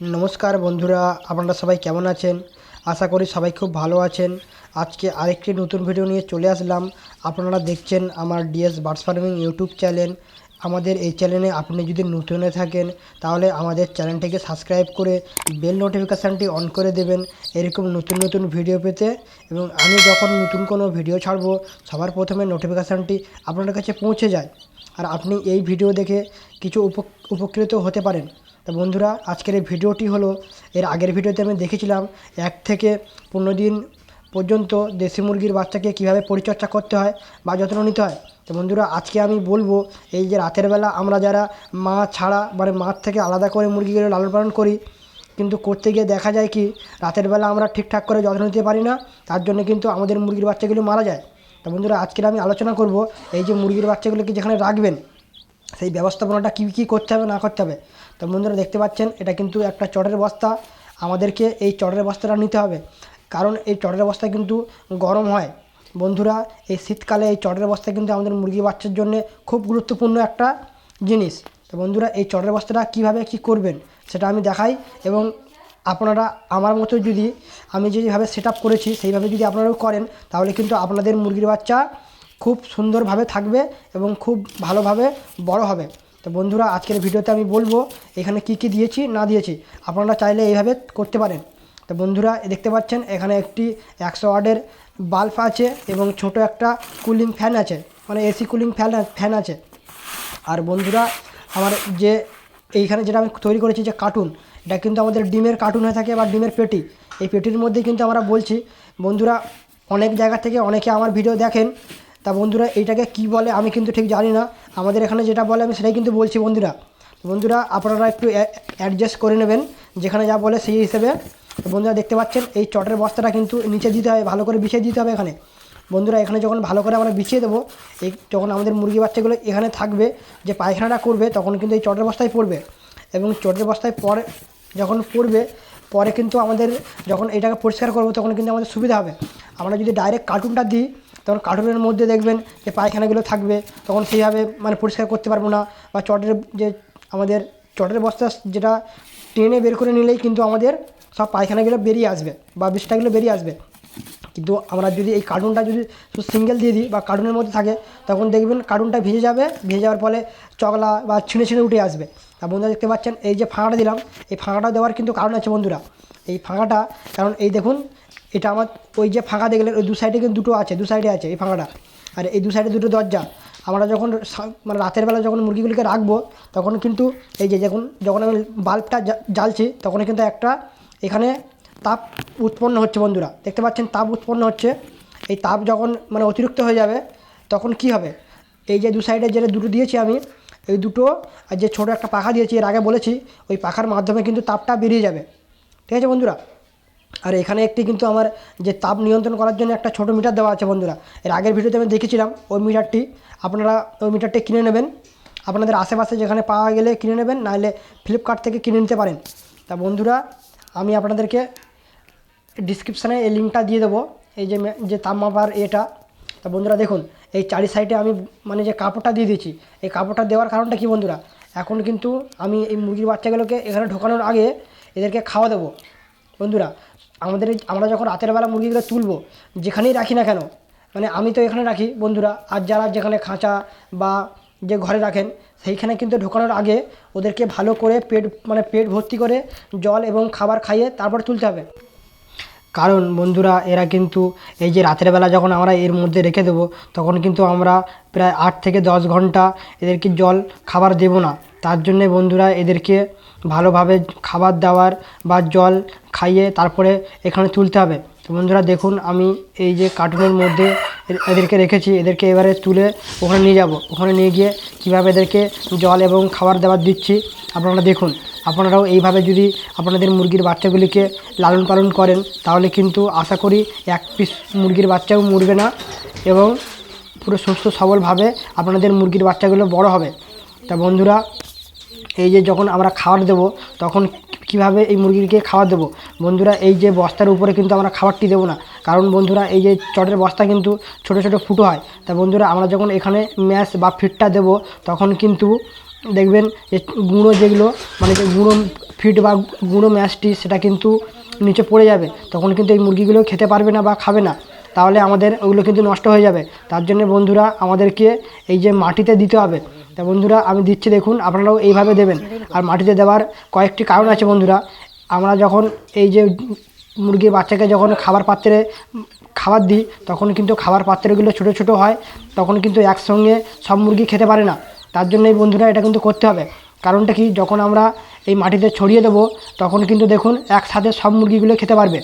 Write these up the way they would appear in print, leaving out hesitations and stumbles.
নমস্কার বন্ধুরা, আপনারা সবাই কেমন আছেন? আশা করি সবাই খুব ভালো আছেন। আজকে আরেকটি নতুন ভিডিও নিয়ে চলে আসলাম। আপনারা দেখছেন আমার DS birds farming YouTube channel. আমাদের এই চ্যানেলে আপনি যদি নতুন হয়ে থাকেন তাহলে আমাদের চ্যানেলটিকে সাবস্ক্রাইব করে বেল নোটিফিকেশানটি অন করে দেবেন এরকম নতুন নতুন ভিডিও পেতে। এবং আমি যখন নতুন কোনো ভিডিও ছাড়বো সবার প্রথমে নোটিফিকেশানটি আপনার কাছে পৌঁছে যায়, আর আপনি এই ভিডিও দেখে কিছু উপকৃত হতে পারেন। তো বন্ধুরা, আজকের এই ভিডিওটি হলো, এর আগের ভিডিওতে আমি দেখেছিলাম 1 থেকে 15 দিন পর্যন্ত দেশি মুরগির বাচ্চাকে কীভাবে পরিচর্যা করতে হয় বা যত্ন নিতে হয়। তো বন্ধুরা, আজকে আমি বলবো এই যে রাতের বেলা আমরা যারা মা ছাড়া মানে মাঠ থেকে আলাদা করে মুরগিগুলো লালন পালন করি, কিন্তু করতে গিয়ে দেখা যায় কি রাতের বেলা আমরা ঠিকঠাক করে যত্ন নিতে পারি না, তার জন্য কিন্তু আমাদের মুরগির বাচ্চাগুলো মারা যায়। তো বন্ধুরা, আজকের আমি আলোচনা করব এই যে মুরগির বাচ্চাগুলোকে যেখানে রাখবেন সেই ব্যবস্থাপনাটা কী কী করতে হবে না করতে হবে। তো বন্ধুরা, দেখতে পাচ্ছেন এটা কিন্তু একটা চটের বস্তা। আমাদেরকে এই চটের বস্তাটা নিতে হবে, কারণ এই চটের বস্তা কিন্তু গরম হয়। বন্ধুরা, এই শীতকালে এই চটের বস্তা কিন্তু আমাদের মুরগি বাচ্চার জন্য খুব গুরুত্বপূর্ণ একটা জিনিস। তো বন্ধুরা, এই চটের বস্তাটা কীভাবে কী করবেন সেটা আমি দেখাই, এবং আপনারা আমার মতো যদি আমি যেভাবে সেট আপ করেছি সেইভাবে যদি আপনারাও করেন তাহলে কিন্তু আপনাদের মুরগির বাচ্চা খুব সুন্দরভাবে থাকবে এবং খুব ভালোভাবে বড় হবে। তো বন্ধুরা, আজকের ভিডিওতে আমি বলবো এখানে কি কি দিয়েছি না দিয়েছি, আপনারা চাইলে এইভাবে করতে পারেন। তো বন্ধুরা, দেখতে পাচ্ছেন এখানে একটি 100 ওয়াটের বাল্ব আছে এবং ছোট একটা কুলিং ফ্যান আছে, মানে এসি কুলিং ফ্যান আছে। আর বন্ধুরা, আমার যে এইখানে যেটা আমি তৈরি করেছি যে কার্টুন, এটা কিন্তু আমাদের ডিমের কার্টুন হয়ে থাকে বা ডিমের পেটি। এই পেটির মধ্যে কিন্তু আমরা বলছি। বন্ধুরা, অনেক জায়গা থেকে অনেকে আমার ভিডিও দেখেন, তা বন্ধুরা এইটাকে কি বলে আমি কিন্তু ঠিক জানি না। আমাদের এখানে যেটা বলে আমি সেটাই কিন্তু বলছি বন্ধুরা। বন্ধুরা, আপনারা একটু অ্যাডজাস্ট করে নেবেন যেখানে যা বলে সেই হিসেবে। বন্ধুরা, দেখতে পাচ্ছেন এই চটের বস্তাটা কিন্তু নিচে দিতে হবে, ভালো করে বিছিয়ে দিতে হবে এখানে। বন্ধুরা, এখানে যখন ভালো করে আমরা বিছিয়ে দেবো, এই যখন আমাদের মুরগি বাচ্চাগুলো এখানে থাকবে, যে পায়খানাটা করবে তখন কিন্তু এই চটের বস্তায় পড়বে, এবং চটের বস্তায় পরে যখন পড়বে পরে কিন্তু আমাদের যখন এটাকে পরিষ্কার করবো তখন কিন্তু আমাদের সুবিধা হবে। আমরা যদি ডাইরেক্ট কার্টুনটা দিই তখন কার্টুনের মধ্যে দেখবেন যে পায়খানাগুলো থাকবে, তখন সেইভাবে মানে পরিষ্কার করতে পারবো না। বা চটের যে আমাদের চটের বস্তা যেটা টেনে বের করে নিলেই কিন্তু আমাদের সব পায়খানাগুলো বেরিয়ে আসবে বা বিষ্ঠাগুলো বেরিয়ে আসবে। কিন্তু আমরা যদি এই কার্টুনটা যদি সিঙ্গেল দিয়ে দিই বা কার্টুনের মধ্যে থাকে তখন দেখবেন কার্টুনটা ভিজে যাবে, ভিজে যাওয়ার ফলে চগলা বা ছিঁড়ে ছিঁড়ে উঠে আসবে। তা বন্ধুরা, দেখতে পাচ্ছেন এই যে ফাঁকাটা দিলাম, এই ফাঁকাটা দেওয়ার কিন্তু কারণ আছে বন্ধুরা। এই ফাঁকাটা কারণ এই দেখুন, এটা আমার ওই যে ফাঁকা দেখলেন ওই দু সাইডে কিন্তু দুটো আছে, দু সাইডে আছে এই ফাঁকাটা, আর এই দু সাইডে দুটো দরজা। আমরা যখন মানে রাতের বেলা যখন মুরগিগুলিকে রাখবো তখন কিন্তু এই যে যখন আমি বাল্বটা জ্বালছি তখন কিন্তু একটা এখানে তাপ উৎপন্ন হচ্ছে। বন্ধুরা, দেখতে পাচ্ছেন তাপ উৎপন্ন হচ্ছে। এই তাপ যখন মানে অতিরিক্ত হয়ে যাবে তখন কি হবে, এই যে দু সাইডে যে দুটো দিয়েছি আমি, এই দুটো আর যে ছোটো একটা পাখা দিয়েছি এর আগে বলেছি, ওই পাখার মাধ্যমে কিন্তু তাপটা বেরিয়ে যাবে। ঠিক আছে বন্ধুরা। আর এখানে একটি কিন্তু আমার যে তাপ নিয়ন্ত্রণ করার জন্য একটা ছোটো মিটার দেওয়া আছে বন্ধুরা। এর আগের ভিডিওতে আমি দেখেছিলাম ওই মিটারটি, আপনারা ওই মিটারটি কিনে নেবেন, আপনাদের আশেপাশে যেখানে পাওয়া গেলে কিনে নেবেন, নাহলে ফ্লিপকার্ট থেকে কিনে নিতে পারেন। তা বন্ধুরা, আমি আপনাদেরকে ডিসক্রিপশানে এই লিঙ্কটা দিয়ে দেবো, এই যে তাপ মাপার এটা। তা বন্ধুরা দেখুন, এই চারি সাইডে আমি মানে যে কাপড়টা দিয়ে দিয়েছি, এই কাপড়টা দেওয়ার কারণটা কি বন্ধুরা, এখন কিন্তু আমি এই মুরগির বাচ্চাগুলোকে এখানে ঢোকানোর আগে এদেরকে খাওয়া দেবো। বন্ধুরা, আমরা যখন রাতের বেলা মুরগিগুলো তুলবো, যেখানেই রাখি না কেন, মানে আমি তো এখানে রাখি বন্ধুরা, আর যারা যেখানে খাঁচা বা যে ঘরে রাখেন সেইখানে কিন্তু ঢোকানোর আগে ওদেরকে ভালো করে পেট ভর্তি করে জল এবং খাবার খাইয়ে তারপর তুলতে হবে। কারণ বন্ধুরা, এরা কিন্তু এই যে রাতের বেলা যখন আমরা এর মধ্যে রেখে দেবো তখন কিন্তু আমরা প্রায় 8 থেকে 10 ঘন্টা এদেরকে জল খাবার দেব না। তার জন্যে বন্ধুরা এদেরকে ভালোভাবে খাবার দেওয়ার বা জল খাইয়ে তারপরে এখানে তুলতে হবে। তো বন্ধুরা দেখুন, আমি এই যে কার্টুনের মধ্যে এদেরকে রেখেছি, এদেরকে এবারে তুলে ওখানে নিয়ে যাব। ওখানে নিয়ে গিয়ে কীভাবে এদেরকে জল এবং খাবার দাবার দিচ্ছি আপনারা দেখুন। আপনারাও এইভাবে যদি আপনাদের মুরগির বাচ্চাগুলিকে লালন পালন করেন তাহলে কিন্তু আশা করি এক পিস মুরগির বাচ্চাও মরবে না এবং পুরো সুস্থ সবলভাবে আপনাদের মুরগির বাচ্চাগুলো বড় হবে। তা বন্ধুরা, এই যে যখন আমরা খাবার দেব তখন কিভাবে এই মুরগিকে খাবার দেব বন্ধুরা, এই যে বস্তার উপরে কিন্তু আমরা খাবারটি দেবো না, কারণ বন্ধুরা এই যে চটের বস্তা কিন্তু ছোট ছোট ফুটো হয়। তা বন্ধুরা, আমরা যখন এখানে ম্যাশ বা ফিডটা দেব তখন কিন্তু দেখবেন যে গুঁড়ো যেগুলো মানে যে গুঁড়ো ফিড বা গুঁড়ো ম্যাশটি সেটা কিন্তু নিচে পড়ে যাবে, তখন কিন্তু এই মুরগিগুলো খেতে পারবে না বা খাবে না, তাহলে আমাদের ওগুলো কিন্তু নষ্ট হয়ে যাবে। তার জন্য বন্ধুরা আমাদেরকে এই যে মাটিতে দিতে হবে। তা বন্ধুরা আমি দিচ্ছি, দেখুন আপনারাও এইভাবে দেবেন। আর মাটিতে দেওয়ার কয়েকটি কারণ আছে বন্ধুরা। আমরা যখন এই যে মুরগির বাচ্চাকে যখন খাবার পাত্রে খাবার দিই, তখন কিন্তু খাবার পাত্রগুলো ছোটো ছোটো হয়, তখন কিন্তু একসঙ্গে সব মুরগি খেতে পারে না। তার জন্যই বন্ধুরা এটা কিন্তু করতে হবে। কারণটা কি, যখন আমরা এই মাটিতে ছড়িয়ে দেবো তখন কিন্তু দেখুন একসাথে সব মুরগিগুলো খেতে পারবে।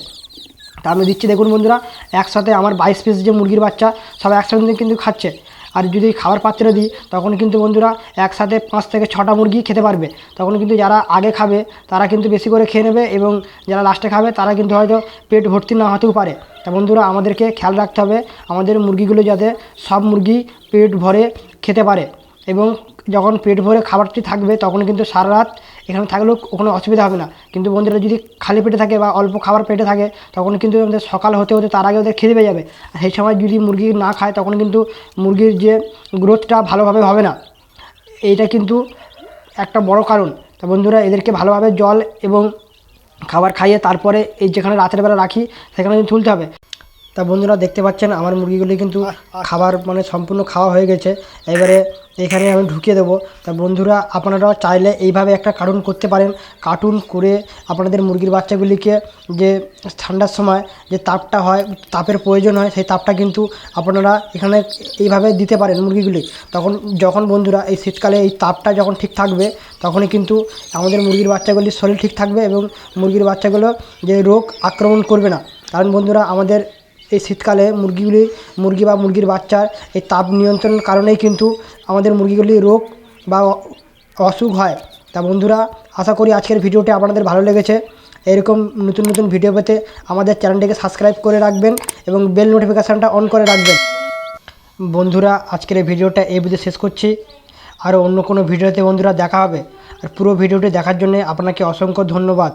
তা আমি দিচ্ছি, দেখুন বন্ধুরা, একসাথে আমার 22 পিস যে মুরগির বাচ্চা সব একসাথে কিন্তু খাচ্ছে। আর যদি খাবার পাত্রে দিই তখন কিন্তু বন্ধুরা একসাথে 5 থেকে 6টা মুরগি খেতে পারবে। তখন কিন্তু যারা আগে খাবে তারা কিন্তু বেশি করে খেয়ে নেবে, এবং যারা লাস্টে খাবে তারা কিন্তু হয়তো পেট ভর্তি না হতেও পারে। তা বন্ধুরা আমাদেরকে খেয়াল রাখতে হবে আমাদের মুরগিগুলো যাতে সব মুরগি পেট ভরে খেতে পারে, এবং যখন পেট ভরে খাবারটি থাকবে তখন কিন্তু সারা রাত এখানে থাকলেও কোনো অসুবিধা হবে না। কিন্তু বন্ধুরা যদি খালি পেটে থাকে বা অল্প খাবার পেটে থাকে তখন কিন্তু আমাদের সকাল হতে হতে তার আগে ওদের খিদে পেয়ে যাবে। আর সেই সময় যদি মুরগি না খায় তখন কিন্তু মুরগির যে গ্রোথটা ভালোভাবে হবে না। এইটা কিন্তু একটা বড় কারণ। তা বন্ধুরা এদেরকে ভালোভাবে জল এবং খাবার খাইয়ে তারপরে এই যেখানে রাতের বেলা রাখি সেখানে কিন্তু তুলতে হবে। তা বন্ধুরা দেখতে পাচ্ছেন আমার মুরগিগুলি কিন্তু খাবার মানে সম্পূর্ণ খাওয়া হয়ে গেছে। এবারে এখানে আমি ঢুকিয়ে দেবো। তা বন্ধুরা আপনারাও চাইলে এইভাবে একটা কার্টুন করতে পারেন। কার্টুন করে আপনাদের মুরগির বাচ্চাগুলিকে যে ঠান্ডার সময় যে তাপটা হয়, তাপের প্রয়োজন হয়, সেই তাপটা কিন্তু আপনারা এখানে এইভাবে দিতে পারেন মুরগিগুলি। তখন যখন বন্ধুরা এই শীতকালে এই তাপটা যখন ঠিক থাকবে তখনই কিন্তু আমাদের মুরগির বাচ্চাগুলির শরীর ঠিক থাকবে, এবং মুরগির বাচ্চাগুলো যে রোগ আক্রমণ করবে না। কারণ বন্ধুরা আমাদের এই শীতকালে মুরগি বা মুরগির বাচ্চার এই তাপ নিয়ন্ত্রণের কারণেই কিন্তু আমাদের মুরগিগুলির রোগ বা অসুখ হয়। তা বন্ধুরা আশা করি আজকের ভিডিওটি আপনাদের ভালো লেগেছে। এরকম নতুন নতুন ভিডিও পেতে আমাদের চ্যানেলটিকে সাবস্ক্রাইব করে রাখবেন এবং বেল নোটিফিকেশানটা অন করে রাখবেন। বন্ধুরা আজকের এই ভিডিওটা এই বুঝে শেষ করছি। আরও অন্য কোনো ভিডিওতে বন্ধুরা দেখা হবে। আর পুরো ভিডিওটি দেখার জন্য আপনাকে অসংখ্য ধন্যবাদ।